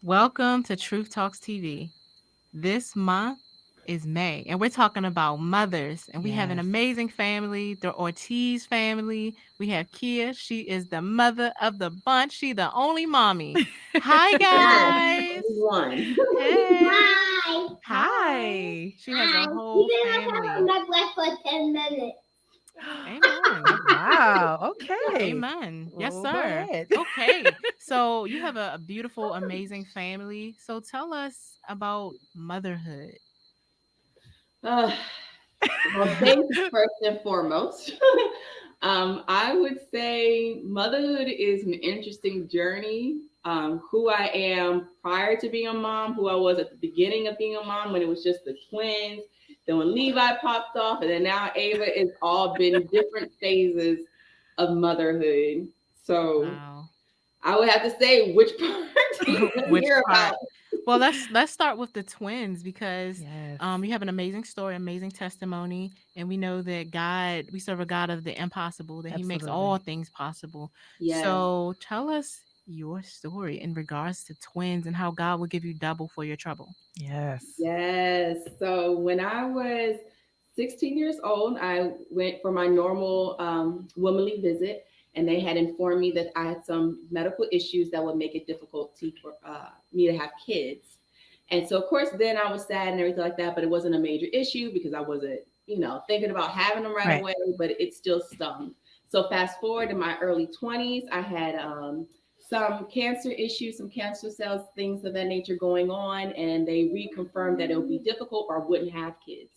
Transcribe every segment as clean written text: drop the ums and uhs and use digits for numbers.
Welcome to Truth Talks TV. This month is May, and we're talking about mothers. And we have an Yes. amazing family, the Ortiz family. We have Keia. She is the mother of the bunch. She the only mommy. Hi, Yes, guys. everyone. Hey. Hi. Hi. Hi. She has Hi. a You whole didn't have to have family. my breath for 10 minutes. Amen. Wow. Okay. Amen. Yes, Well, go sir. ahead. Okay. So you have a beautiful, amazing family. So tell us about motherhood. Uh, well, thanks first and foremost. I would say motherhood is an interesting journey. Who I am prior to being a mom, who I was at the beginning of being a mom when it was just the twins, then when Levi popped off, and then now Ava, it's all been different phases of motherhood. So Wow. I would have to say, which part do you want to Which hear part? about? Well, let's start with the twins because Yes. you have an amazing story, amazing testimony, and we know that we serve a God of the impossible, that He makes Absolutely. all things possible. Yes. So tell us your story in regards to twins and how God will give you double for your trouble. Yes. Yes. So when I was 16 years old, I went for my normal womanly visit, and they had informed me that I had some medical issues that would make it difficult for me to have kids. And so, of course, then I was sad and everything like that, but it wasn't a major issue because I wasn't, thinking about having them right Right. away, but it still stung. So, fast forward in my early 20s, I had some cancer issues, some cancer cells, things of that nature going on, and they reconfirmed that it would be difficult or I wouldn't have kids.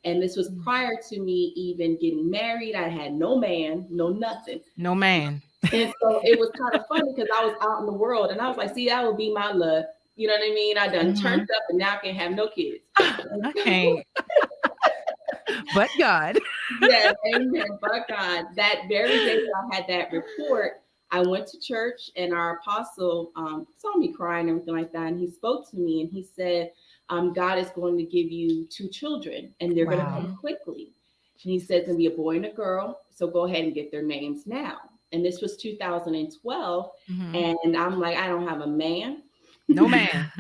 And this was prior to me even getting married. I had no man, no nothing. No man. And so it was kind of funny because I was out in the world and I was like, see, that would be my luck. You know what I mean? I done turned Hmm. up and now I can have no kids. I can't. But God. Yes, amen. But God, that very day that I had that report, I went to church and our apostle saw me crying and everything like that. And he spoke to me and he said, God is going to give you two children and they're going to Wow. come Hmm. quickly. And he said it's Jesus. going to be a boy and a girl. So go ahead and get their names now. And this was 2012. Hmm. And I'm like, I don't have a man. No man.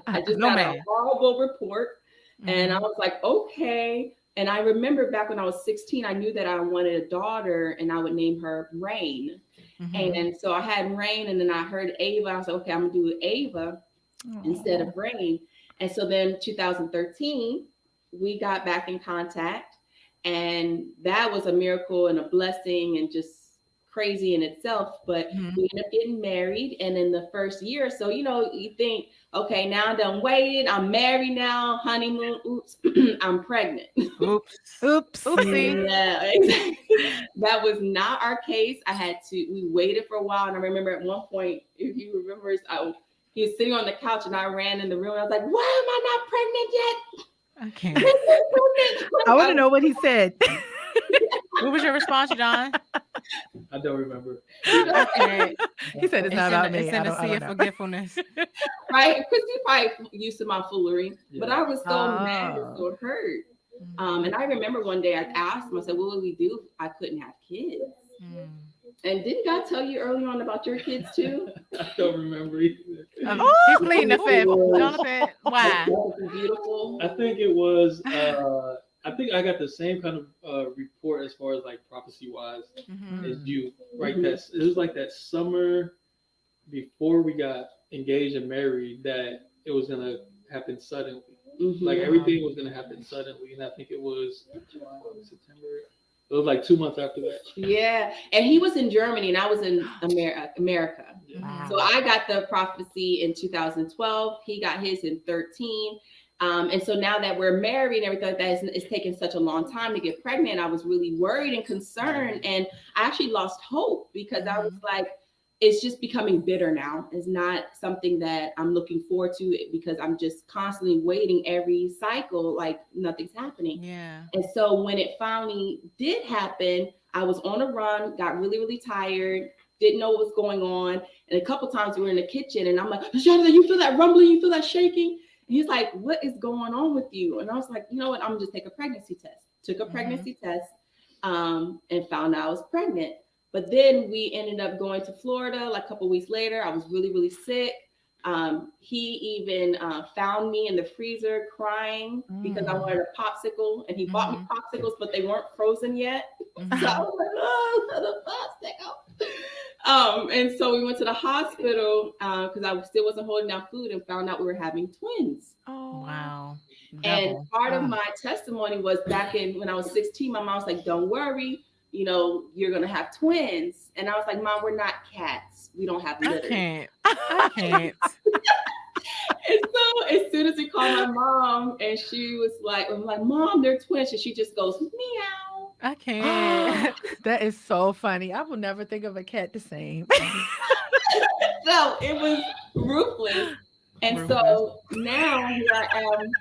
I just No got a man. horrible report. And I Hmm. was like, okay. And I remember back when I was 16, I knew that I wanted a daughter and I would name her Rain. Hmm. And so I had Rain and then I heard Ava. I was like, okay, I'm going to do Ava instead of Oh. Rain. And so then 2013, we got back in contact. And that was a miracle and a blessing and just crazy in itself. But Hmm. we ended up getting married. And in the first year, so, you think, okay, now I'm done waited. I'm married now, honeymoon. Oops, I'm pregnant. Oops. Oops. Oopsie. Yeah, exactly. That was not our case. We waited for a while. And I remember at one point, if you remember, he was sitting on the couch and I ran in the room. And I was like, why am I not pregnant yet? I When can't. am I I want to pregnant? know what he said. What was your response, John? I don't remember. Okay. He said it's not about It's me. in the I sea don't of know. forgetfulness. Right? Because he probably used to my foolery. But Yeah. I was so mad and Oh. so hurt. Mhm. And I remember one day I asked him, I said, what would we do if I couldn't have kids? Mm. And didn't God tell you early on about your kids too? I don't remember either. He's pleading the fifth. Oh, Jonathan, why? beautiful. I think it was. I think I got the same kind of report as far as like prophecy wise Hmm. as Mm. you. Right. Mhm. It was like that summer before we got engaged and married that it was gonna happen suddenly. Like Mhm. Wow. everything was gonna happen suddenly, and I think it was September. It was like 2 months after that. Yeah, and he was in Germany and I was in America. Yeah. So Wow. I got the prophecy in 2012. He got his in 13. And so now that we're married and everything like that, it's taken such a long time to get pregnant. I was really worried and concerned. And I actually lost hope because I was Hmm. like, it's just becoming bitter now. It's not something that I'm looking forward to because I'm just constantly waiting every cycle, like nothing's happening. Yeah. And so when it finally did happen, I was on a run, got really, really tired, didn't know what was going on. And a couple times we were in the kitchen and I'm like, Johnathan, you feel that rumbling? You feel that shaking? And he's like, what is going on with you? And I was like, you know what? I'm gonna just take a pregnancy test. Took a Hmm. pregnancy test and found out I was pregnant. But then we ended up going to Florida like a couple weeks later. I was really, really sick. He even found me in the freezer crying because I wanted a popsicle, and he bought me popsicles, but they weren't frozen yet. So I was like, oh, the popsicle. And so we went to the hospital because I still wasn't holding down food, and found out we were having twins. Oh, Wow. And Double. part of my testimony was back in when I was 16, my mom was like, don't worry, you're going to have twins. And I was like, Mom, we're not cats. We don't have I litter. can't. I can't. And so as soon as we called my mom, and she was like, I'm like, Mom, they're twins. And she just goes, meow. I can't. that is so funny. I will never think of a cat the same. So it was ruthless. And so now here I am.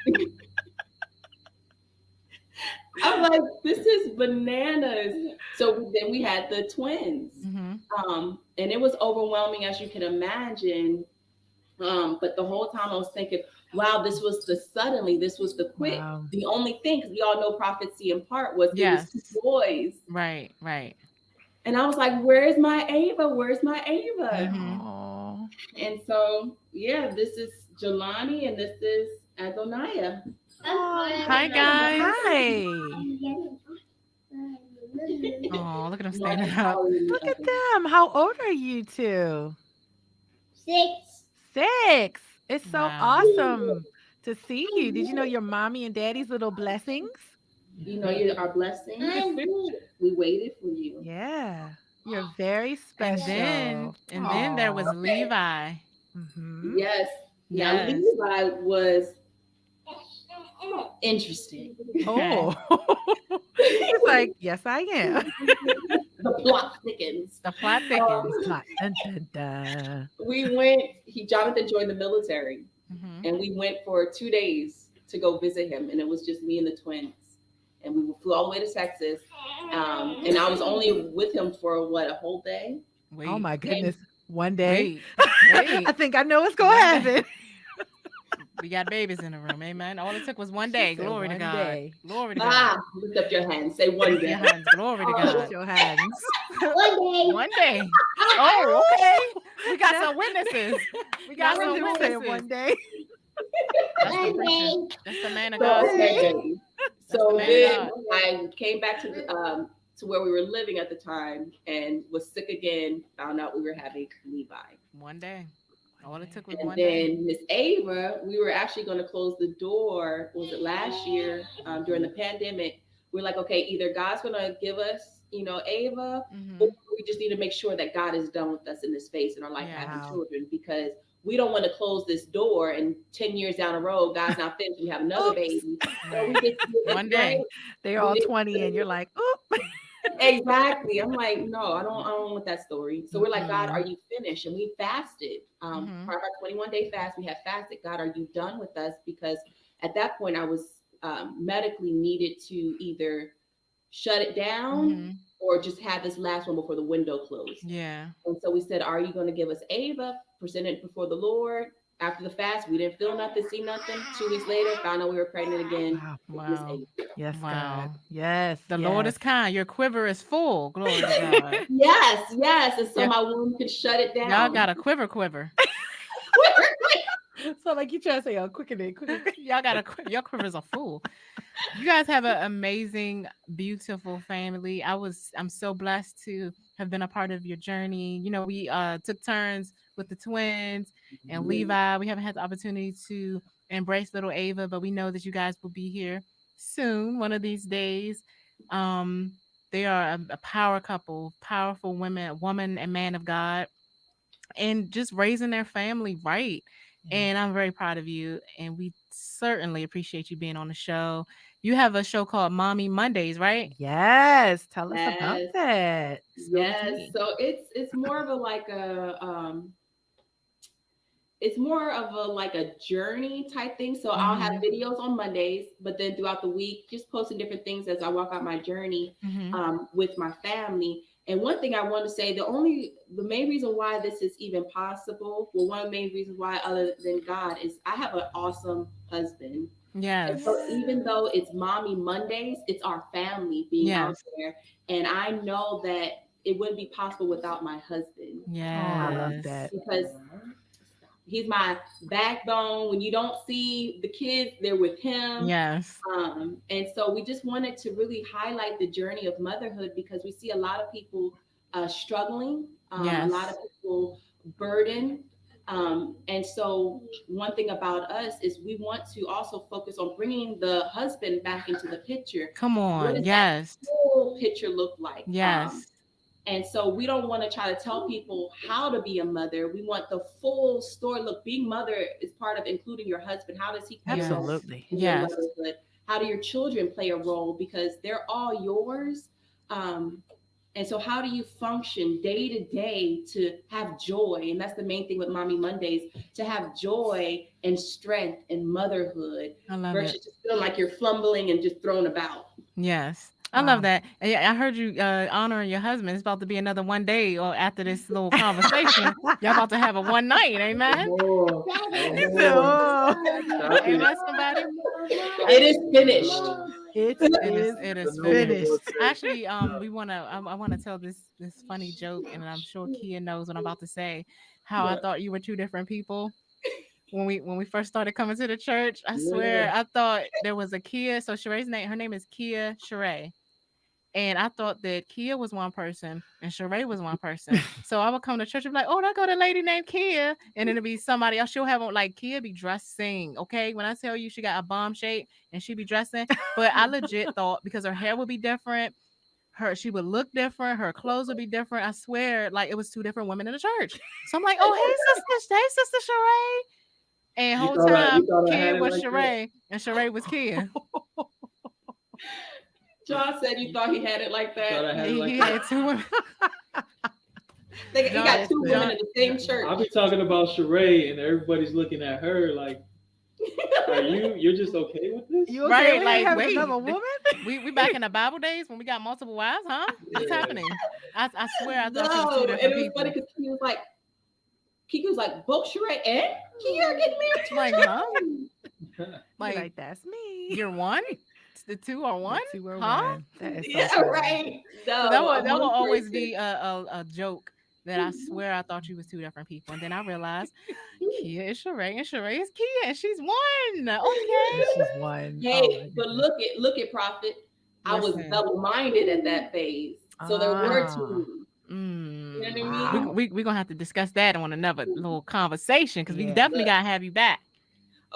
I'm like, this is bananas. So then we had the twins. And it was overwhelming, as you can imagine. But the whole time I was thinking, wow, this was the suddenly, this was the quick. Wow. The only thing, because we all know prophecy in part, was it was 2 boys. Right, right. And I was like, where's my Ava? Where's my Ava? And so, yeah, this is Jelani, and this is Adoniah. Hi, guys. Hi. Oh, look at them standing up. Look at them. How old are you two? 6. 6. It's so awesome to see you. Did you know your mommy and daddy's little blessings? You're our blessing. We waited for you. Yeah. You're very special. And then there was Levi. Yes. Now, Levi was interesting. Oh. It's like, yes, I am. The plot thickens. The plot thickens. Dun, dun, dun. We went, Johnathan joined the military, and we went for 2 days to go visit him. And it was just me and the twins. And we flew all the way to Texas. And I was only with him for a whole day. Wait, oh my goodness. One day. Wait. I think I know what's going to happen. We got babies in the room, amen. All it took was one day. Glory to God. Day. Glory to God. Lift up your hands. Say one day. Your hands. Glory to God. Lift your hands. One day. One day. Oh, okay. We got some witnesses. We got some witnesses. One day. That's the man of God. So then I came back to where we were living at the time, and was sick again. Found out we were having Levi. One day. All it took was and one day. then Miss Ava, we were actually going to close the door. Was it last year during the pandemic? We're like, okay, either God's going to give us, Ava, or we just need to make sure that God is done with us in this space in our life having children, because we don't want to close this door and 10 years down the road, God's not finished. We have another baby. So we just, one day. They're all 20 and you're like, oop. Exactly. I'm like, no, I don't want that story. So we're like, God, are you finished? And we fasted. Part of our 21-day fast, we had fasted. God, are you done with us? Because at that point, I was medically needed to either shut it down or just have this last one before the window closed. Yeah. And so we said, are you going to give us Ava? Present it before the Lord. After the fast, we didn't feel nothing, see nothing. 2 weeks later, found out we were pregnant again. Wow. Yes, wow. God. Yes. The Lord is kind. Your quiver is full. Glory to God. Yes. And so my womb could shut it down. Y'all got a quiver. So like you trying to say, quicken. Y'all got your quivers are full. You guys have an amazing, beautiful family. I'm so blessed to have been a part of your journey. We took turns with the twins and Levi. We haven't had the opportunity to embrace little Ava, but we know that you guys will be here soon, one of these days. They are a power couple, powerful woman and man of God, and just raising their family right. And I'm very proud of you. And we certainly appreciate you being on the show. You have a show called Mommy Mondays, right? Yes. Tell us about that. Yes. So it's more of a journey type thing. So I'll have videos on Mondays, but then throughout the week, just posting different things as I walk out my journey with my family. And one thing I want to say, the main reason why this is even possible, one of the main reasons why, other than God, is I have an awesome husband. Yes. And so even though it's Mommy Mondays, it's our family being out there. And I know that it wouldn't be possible without my husband. Yeah. I love that. Because He's my backbone. When you don't see the kids, they're with him. Yes. And so we just wanted to really highlight the journey of motherhood because we see a lot of people struggling, a lot of Yes. people burdened. And so one thing about us is we want to also focus on bringing the husband back into the picture. Come What on. does that Yes. whole picture look like? Yes. And so we don't want to try to tell people how to be a mother. We want the full story. Look, being mother is part of including your husband. How does he play a role Absolutely. in your Yes. motherhood? How do your children play a role? Because they're all yours. And so how do you function day to day to have joy? And that's the main thing with Mommy Mondays, to have joy and strength in motherhood I love versus it. just feeling like you're fumbling and just thrown about. Yes. I love that. And yeah, I heard you honoring your husband. It's about to be another one day or after this little conversation. Y'all about to have a one night. Amen. Oh, He said, oh, stop it. Amen, somebody. It is finished. it It is. is It is No finished. finished. Actually, we wanna. I want to tell this funny joke, and I'm sure Kia knows what I'm about to say. How I What? thought you were two different people when we first started coming to the church. I swear, Yeah. I thought there was a Kia. So Sheree's name. Her name is Keia Sheree. And I thought that Kia was one person and Sheree was one person. So I would come to church and be like, oh, there go the lady named Kia. And then it'd be somebody else. She'll have on like Kia be dressing. Okay. When I tell you she got a bomb shape and she be dressing. But I legit thought because her hair would be different, she would look different, her clothes would be different. I swear, like it was two different women in the church. So I'm like, oh, hey, sister Sheree. And You whole thought time you thought I had Kia it was like that? Sheree and Sheree was Kia. John said you thought he had it like Thought I that. had it like He that? had two women. He got two John- women in the same church. I'll be talking about Sheree, and everybody's looking at her like, "Are you're just okay with this?" You okay Right, with like, having wait, another woman? We back in the Bible days when we got multiple wives, huh? What's Yeah. happening? I swear I thought you were No, two and different it was people. funny because Kiki was like, both Sheree and Kia are getting married to Like, each huh? other. Like, That's me. you're one? The two are one? Two or Huh? one. That is so Yeah, funny. right. No, So that would one always person. be a joke that I swear I thought you was two different people. And then I realized Kia is Sheree and Sheree is Kia and she's one. Okay. She's one. Hey, Oh, my but goodness. look at Prophet. I was Listen. double-minded at that phase. So there were two. You know what I Wow. mean? We're gonna have to discuss that on another little conversation because we Yeah. definitely gotta have you back.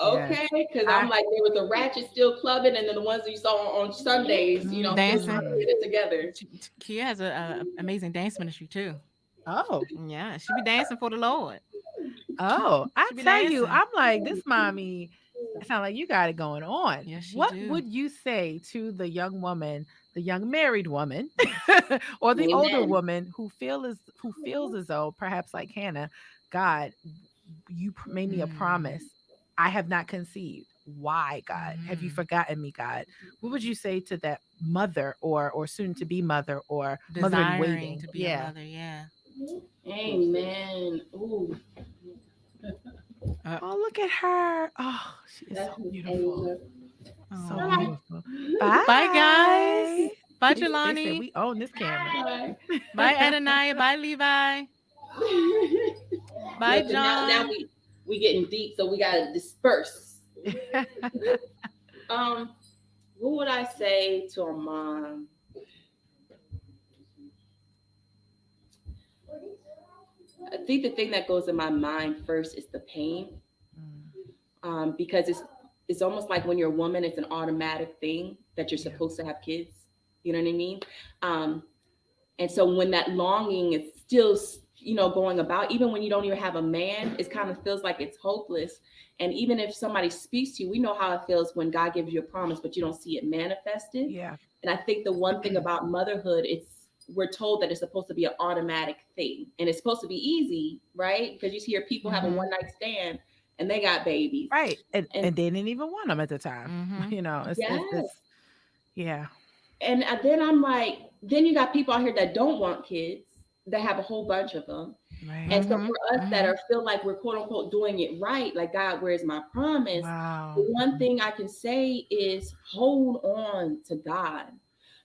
Okay, because I'm like, there was a ratchet still clubbing, and then the ones you saw on Sundays, you know, Dancing. still trying to get it together. Kia has a amazing dance ministry too. Oh, Yeah, she be dancing for the Lord. oh, I She be tell you, dancing. I'm like, this mommy, it sounds like you got it going on. Yes, she What do. would you say to the young woman, the young married woman, or the older Amen. woman who feels as though, perhaps like Hannah, God, you made me a promise. I have not conceived. Why, God? Have you forgotten me, God? What would you say to that mother or soon to be mother or mother in Desiring waiting? to be a mother. Yeah. Amen. Ooh, Oh, look at her. Oh, she is that's so beautiful. So Aw. beautiful. Bye. Bye, guys. Bye, They said Jelani. we own this camera. Bye, Adonai. Bye, Levi. Bye, Look, and now John. we getting deep, so we gotta disperse. What would I say to a mom? I think the thing that goes in my mind first is the pain, because it's almost like when you're a woman, it's an automatic thing that you're supposed to have kids. You know what I mean? And so when that longing is still, going about, even when you don't even have a man, it kind of feels like it's hopeless. And even if somebody speaks to you, we know how it feels when God gives you a promise, but you don't see it manifested. Yeah. And I think the one thing about motherhood, we're told that it's supposed to be an automatic thing, and it's supposed to be easy, right? Because you hear people have a one night stand and they got babies, Right. And they didn't even want them at the time. Mhm. It's yeah. And then I'm like, then you got people out here that don't want kids, that have a whole bunch of them. Right. And so for us that feel like we're quote unquote doing it right, like, God, where's my promise? Wow. The one thing I can say is hold on to God,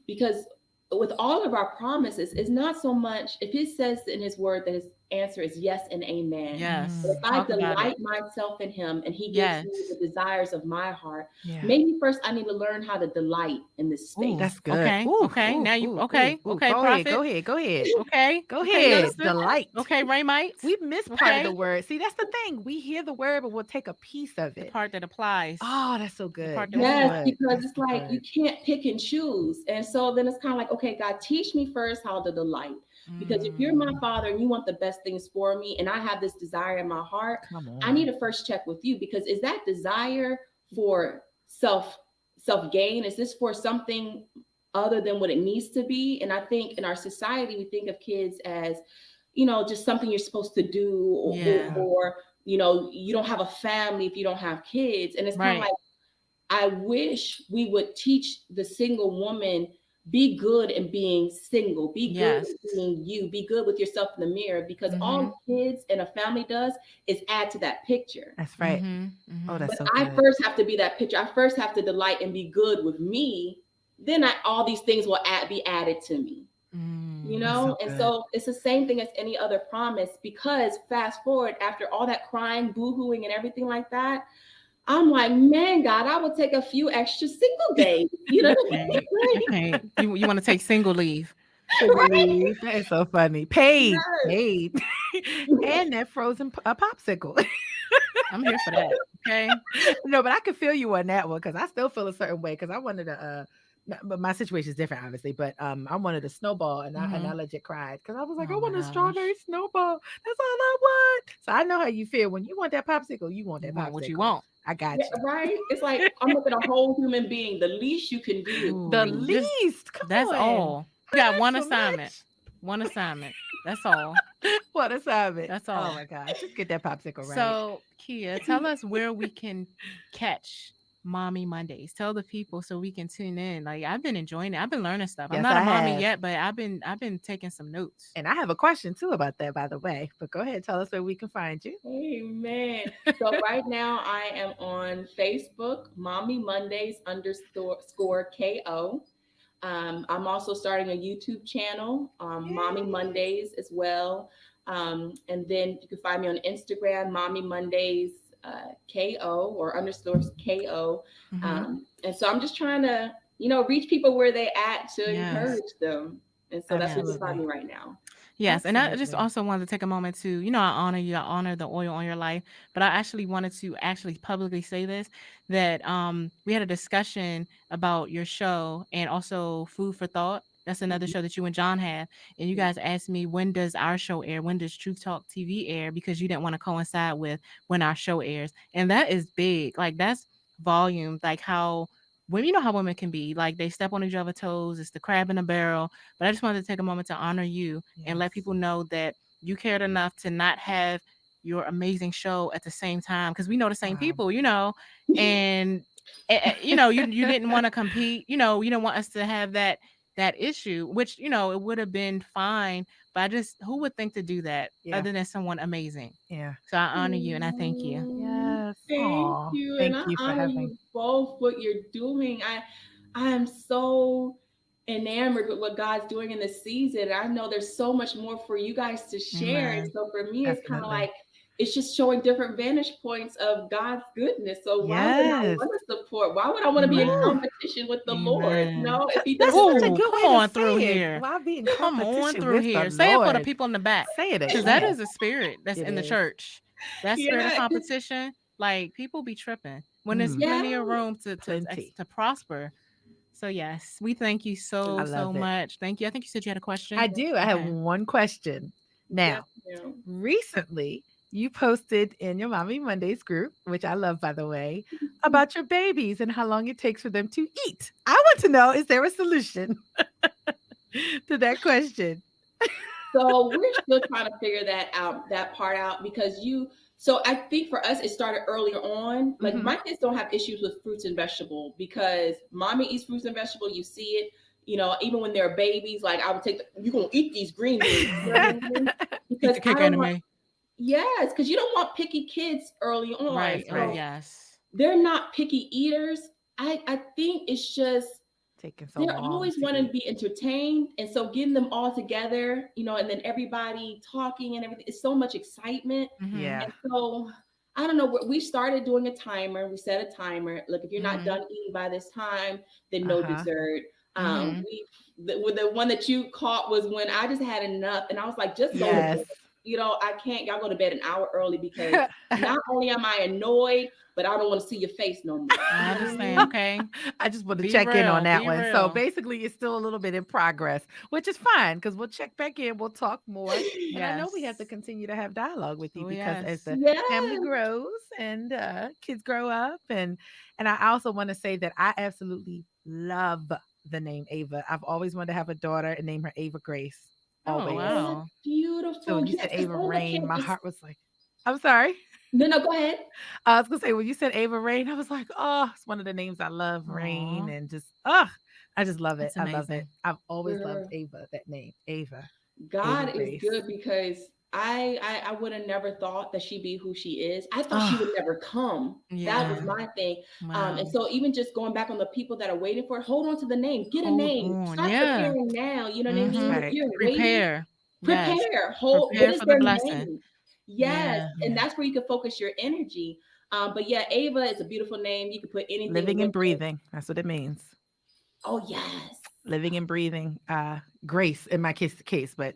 because with all of our promises, it's not so much if He says in His word that answer is yes and amen. But Yes. if I Talk about it. delight myself in him and he gives me Yes. the desires of my heart, Yeah. maybe first I need to learn how to delight in this Ooh, space. That's good. okay. Ooh, Okay. ooh, Now you ooh, ooh, okay. ooh. Okay, Go ahead. Go prophet. ahead. Go ahead. Okay. Go Okay, ahead. minister. Delight. Okay, Raymite. We miss part of Okay. the word. See, that's the thing. We hear the word, but we'll take a piece of The it. part that applies. Oh, that's so The good. part that That's Yes, applies. good. because That's it's so like you good. can't pick and choose. And so then it's kind of like, okay, God, teach me first how to delight. Because if you're my Mm, father and you want the best things for me, and I have this desire in my heart, come I need on. to first check with you, because is that desire for self gain? Is this for something other than what it needs to be? And I think in our society, we think of kids as, just something you're supposed to do, Yeah. you don't have a family if you don't have kids. And it's kind of Right. like, I wish we would teach the single woman, be good in being single, be good Yes. in being you, be good with yourself in the mirror, because Mhm. all kids and a family does is add to that picture. That's right. Mhm. Oh, Mhm. that's But so I good. first have to be that picture. I first have to delight and be good with me. Then all these things will be added to me. That's so And good. so it's the same thing as any other promise, because fast forward after all that crying, boo-hooing, and everything like that, I'm like, man, God, I would take a few extra single days. You know You what can't. You I can't. You want to take single leave. Sugar leaf. That is so funny. Paid. mean? Paid. And that frozen a popsicle. I'm here for that. Okay. No, but I could feel you on that one because I still feel a certain way because I wanted to but my situation is different obviously, but I wanted a snowball and I Mhm. legit cried because I was like, I Oh my want a strawberry gosh. snowball. That's all I want. So I know how you feel when you want that popsicle, you want You that want what you popsicle. want. I got Yeah, you. right? It's like I'm looking at a whole human being. The least you can do is The Ooh, breathe. just least. Come that's on. all. You got Not one so assignment. much. One assignment. That's all. What a savage. That's Oh all. my gosh. Just get that popsicle right. So, Kia, tell us where we can catch Mommy Mondays. Tell the people so we can tune in. Like I've been enjoying it. I've been learning stuff. I'm Yes, not a I mommy have. yet, but I've been taking some notes. And I have a question too about that, by the way. But go ahead, tell us where we can find you. Amen. So right now I am on Facebook, Mommy Mondays _score KO. I'm also starting a YouTube channel, Mommy Yay. Mondays as well. And then you can find me on Instagram, Mommy Mondays KO or underscore KO. Hmm. And so I'm just trying to, reach people where they at to Yes. encourage them. And so that's where you Yes. can find Absolutely. me right now. Yes, and I just Absolutely. also wanted to take a moment to, I honor you, I honor the oil on your life, but I actually wanted to actually publicly say this that we had a discussion about your show and also Food for Thought. That's another Mhm. show that you and John have, and you Yeah. guys asked me when does our show air? When does Truth Talk TV air? Because you didn't want to coincide with when our show airs, and that is big. Like that's volume. Like how women, how women can be. Like they step on each other's toes. It's the crab in the barrel. But I just wanted to take a moment to honor you and let Yes. people know that you cared enough to not have your amazing show at the same time because we know the same Wow. people, and you didn't want to compete, you didn't want us to have that issue, which it would have been fine, but I just who would think to do that Yeah. other than someone amazing. Yeah. So I honor you and I thank you. Yes. Thank Aw. you, and Thank I you for honor having. you both. What you're doing, I am so enamored with what God's doing in this season. I know there's so much more for you guys to share, and Amen. so for me, it's kind of Definitely. like it's just showing different vantage points of God's goodness. So why would I Yes. want to support? Why would I want to be in Amen. Woo. competition with the Lord? Amen. If He That's doesn't, such a Oh, good come way to on through say it. here. Why be in Come on competition through with the here. Say it for the Lord? people in the back. Say it Because that again. is a spirit that's It in the is. church. That spirit of yeah, competition, like people be tripping when there's Mm, yeah. plenty of room plenty. to prosper. So yes, we thank you I so love it. much. Thank you. I think you said you had a I question. do. I have Okay. one question. Yes, Now, ma'am. recently you posted in your Mommy Mondays group, which I love, by the way, about your babies and how long it takes for them to eat. I want to know, is there a solution to that question? So we're still trying to figure that part out, because so I think for us, it started earlier on. Like Hmm. my kids don't have issues with fruits and vegetable because mommy eats fruits and vegetable. You see it, even when they're babies, like I would you're going to eat these green beans. You know what I mean? Beat Because the I kick out don't of want, me. yes, because you don't want picky kids early on. Right. That's Oh right. So yes. they're not picky eaters. I think it's just taking so They're long always to wanting to eat. be entertained. And so getting them all together, and then everybody talking and everything, it's so much excitement. Mhm. Yeah. And so I don't know, we started doing a timer. We set a timer. Look, if you're not Mhm. done eating by this time, then no Uh-huh. dessert. Mhm. The one that you caught was when I just had enough, and I was like, just go to bed. Yes. I can't. Y'all go to bed an hour early because not only am I annoyed, but I don't want to see your face no more. I You know what I understand. mean? Okay. I just want to Be check in on real. that Be one. So real. basically, it's still a little bit in progress, which is fine because we'll check back in. We'll talk more. And I know we have to Yes. continue to have dialogue with you Oh because as yes. the family Yes. grows and kids grow up, and I also want to say that I absolutely love the name Ava. I've always wanted to have a daughter and name her Ava Grace. Oh Always. Oh, that's wow. So beautiful. when you Yes, said because Ava Ava Rain, can't my just. heart was like, I'm sorry. No, go ahead. I was gonna say when you said Ava Rain, I was like, oh, it's one of the names I love, Rain, Aw. and just I just love it. That's I love it. amazing. I've always loved Girl, Ava, that name, Ava, Ava God is Grace. good because I would have never thought that she'd be who she is. I thought she Oh, would never come. That was Yeah. my thing. And Wow. so even just going back on the people that are waiting for it, hold on to the name, get a Hold name, on. start Yeah. preparing now. You know what I that's mean? Mhm. If right. you're waiting, Prepare. Yes. prepare. Hold. What Prepare is for the their blessing. name? Yes, Yeah. and Yeah. that's where you can focus your energy. But yeah, Ava is a beautiful name. You can put anything Living with and it. breathing. That's what it means. Oh yes. Living and breathing. Grace in my case, but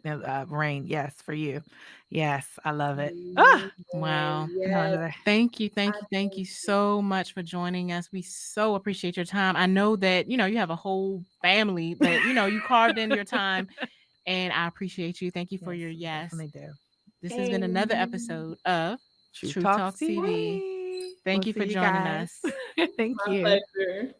Rain, yes, for you. Yes, I love it. Ah, Amen. Wow. no, Yes, another. Thank you. I Thank you. Thank thank you you. so much for joining us. We so appreciate your time. I know that, you have a whole family, but you carved in your time and I appreciate you. Thank you for Yes, your we yes. definitely do. This has been another Amen. episode of Truth Truth Talks Talks TV. TV. We'll Thank you see for you joining guys. us. Thank My you. pleasure.